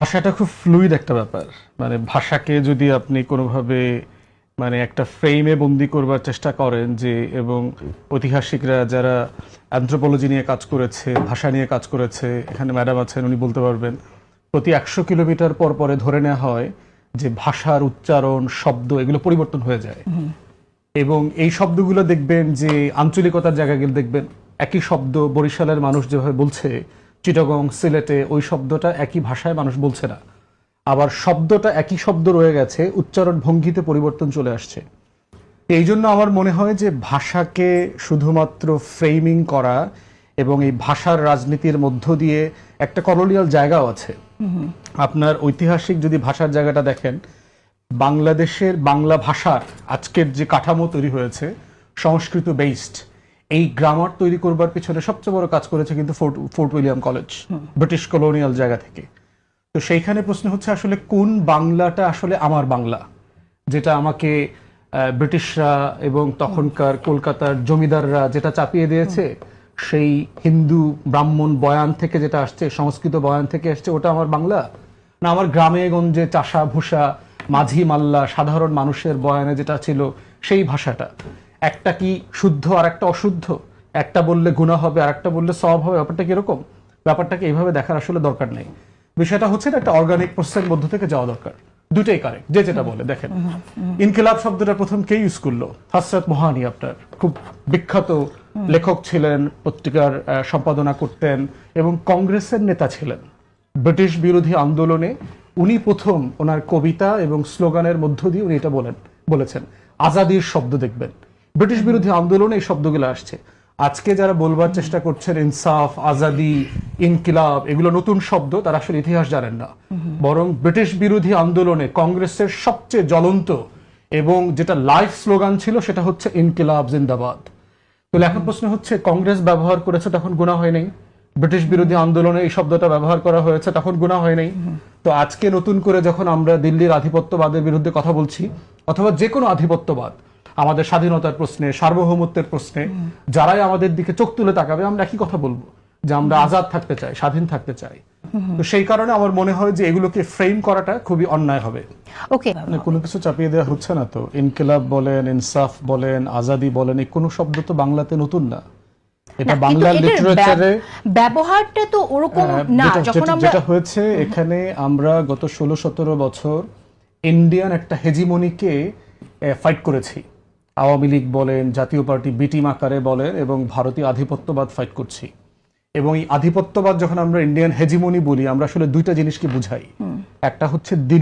ভাষাটা খুব ফ্লুইড একটা ব্যাপার। মানে ভাষাকে যদি আপনি কোনোভাবে মানে একটা ফ্রেমে বন্দি করবার চেষ্টা করেন যে, এবং ঐতিহাসিকরা যারা অ্যানথ্রোপোলজি নিয়ে কাজ করেছে, ভাষা নিয়ে কাজ করেছে, এখানে ম্যাডাম আছেন, উনি বলতে পারবেন, প্রতি 100 কিলোমিটার পর পরে ধরে নেওয়া হয় যে ভাষার উচ্চারণ, শব্দ এগুলো পরিবর্তন হয়ে যায়। এবং এই শব্দগুলো দেখবেন যে আঞ্চলিকতার জায়গায় গেলে দেখবেন একই শব্দ বরিশালের মানুষ যেভাবে বলছে, চিটাগং, সিলেটে ওই শব্দটা একই ভাষায় মানুষ বলছে না। আবার শব্দটা একই শব্দ রয়ে গেছে, উচ্চারণ ভঙ্গিতে পরিবর্তন চলে আসছে। এই জন্য আমার মনে হয় যে ভাষাকে শুধুমাত্র ফ্রেমিং করা এবং এই ভাষার রাজনীতির মধ্য দিয়ে একটা কলোনিয়াল জায়গাও আছে। আপনার ঐতিহাসিক যদি ভাষার জায়গাটা দেখেন, বাংলাদেশের বাংলা ভাষার আজকের যে কাঠামো তৈরি হয়েছে সংস্কৃত বেসড, এই গ্রামার তৈরি করবার পিছনে সবচেয়ে বড় কাজ করেছে কিন্তু fort William college, British colonial জায়গা থেকে। তো সেইখানে প্রশ্ন হচ্ছে আসলে কোন বাংলাটা আসলে আমার বাংলা, যেটা আমাকে ব্রিটিশরা এবং তখনকার কলকাতার জমিদাররা যেটা চাপিয়ে দিয়েছে, সেই হিন্দু ব্রাহ্মণ বয়ান থেকে যেটা আসছে, সংস্কৃত বয়ান থেকে আসছে, ওটা আমার বাংলা, না আমার গ্রামে গঞ্জে চাষা ভুষা মাঝি মাল্লা সাধারণ মানুষের বয়ানে যেটা ছিল সেই ভাষাটা। একটা কি শুদ্ধ আর একটা অশুদ্ধ, একটা বললে গুনাহ হবে আর একটা বললে সওয়াব হবে, ব্যাপারটা কিরকম? ব্যাপারটাকে এইভাবে দেখার আসলে দরকার নেই। বিষয়টা হচ্ছে একটা অর্গানিক প্রসেসের মধ্য থেকে যাওয়া দরকার। দুটাই কারেক্ট, যে যেটা বলে। দেখেন, ইনকিলাব শব্দটা প্রথম কে ইউজ করলো? হযরত মোহানি, আপনার খুব বিখ্যাত লেখক ছিলেন, পত্রিকার সম্পাদনা করতেন এবং কংগ্রেসের নেতা ছিলেন। ব্রিটিশ বিরোধী আন্দোলনে উনি প্রথম ওনার কবিতা এবং স্লোগানের মধ্য দিয়ে উনি এটা বলেছেন। আজাদির শব্দ দেখবেন ব্রিটিশ বিরোধী আন্দোলনে এই শব্দগুলো আসছে। আজকে যারা বলবার চেষ্টা করছেন ইনসাফ, আজাদি, ইনকিলাব, এগুলো নতুন শব্দ, তারা আসলে ইতিহাস জানেন না। বরং ব্রিটিশ বিরোধী আন্দোলনে কংগ্রেসের সবচেয়ে জ্বলন্ত এবং যেটা লাইভ স্লোগান ছিল সেটা হচ্ছে ইনকিলাব জিন্দাবাদ। তো এখন প্রশ্ন হচ্ছে, কংগ্রেস ব্যবহার করেছে তখন গুনাহ হয় নাই? ব্রিটিশ বিরোধী আন্দোলনে এই শব্দটা ব্যবহার করা হয়েছে তখন গুনাহ হয় নাই? তো আজকে নতুন করে যখন আমরা দিল্লির আধিপত্যবাদের বিরুদ্ধে কথা বলছি, অথবা যে কোনো আধিপত্যবাদ, আমাদের স্বাধীনতার প্রশ্নে, সার্বভৌমত্বের প্রশ্নে যারাই আমাদের দিকে চোখ তুলে তাকাবে, আমরা একই কথা বলবো যে আমরা আজাদ থাকতে চাই, স্বাধীন থাকতে চাই। তো সেই কারণে আমার মনে হয় যে এগুলোকে ফ্রেম করাটা খুবই অন্যায় হবে। ওকে, মানে কোনো কিছু চাপিয়ে দেওয়া হচ্ছে না তো। ইনকিলাব বলেন, ইনসাফ বলেন, আজাদি বলেন, এই কোনো শব্দ তো বাংলাতে নতুন না। এটা বাংলা লিটারেচারে ব্যবহারটা তো ওরকম না। যখন আমরা যেটা হয়েছে এখানে, আমরা গত 16-17 বছর ইন্ডিয়ান একটা হেজিমনিকে ফাইট করেছি। আওয়ামী লীগ বলেন, জাতীয় পার্টি বিটিম আকারে বলেন, এবং ভারতীয় আধিপত্যবাদ ফাইট করছি। এবং এই আধিপত্যবাদ যখন আমরা ইন্ডিয়ান হেজিমনি বলি, আমরা আসলে দুইটা জিনিসকে বুঝাই। একটা হচ্ছে দিল্লি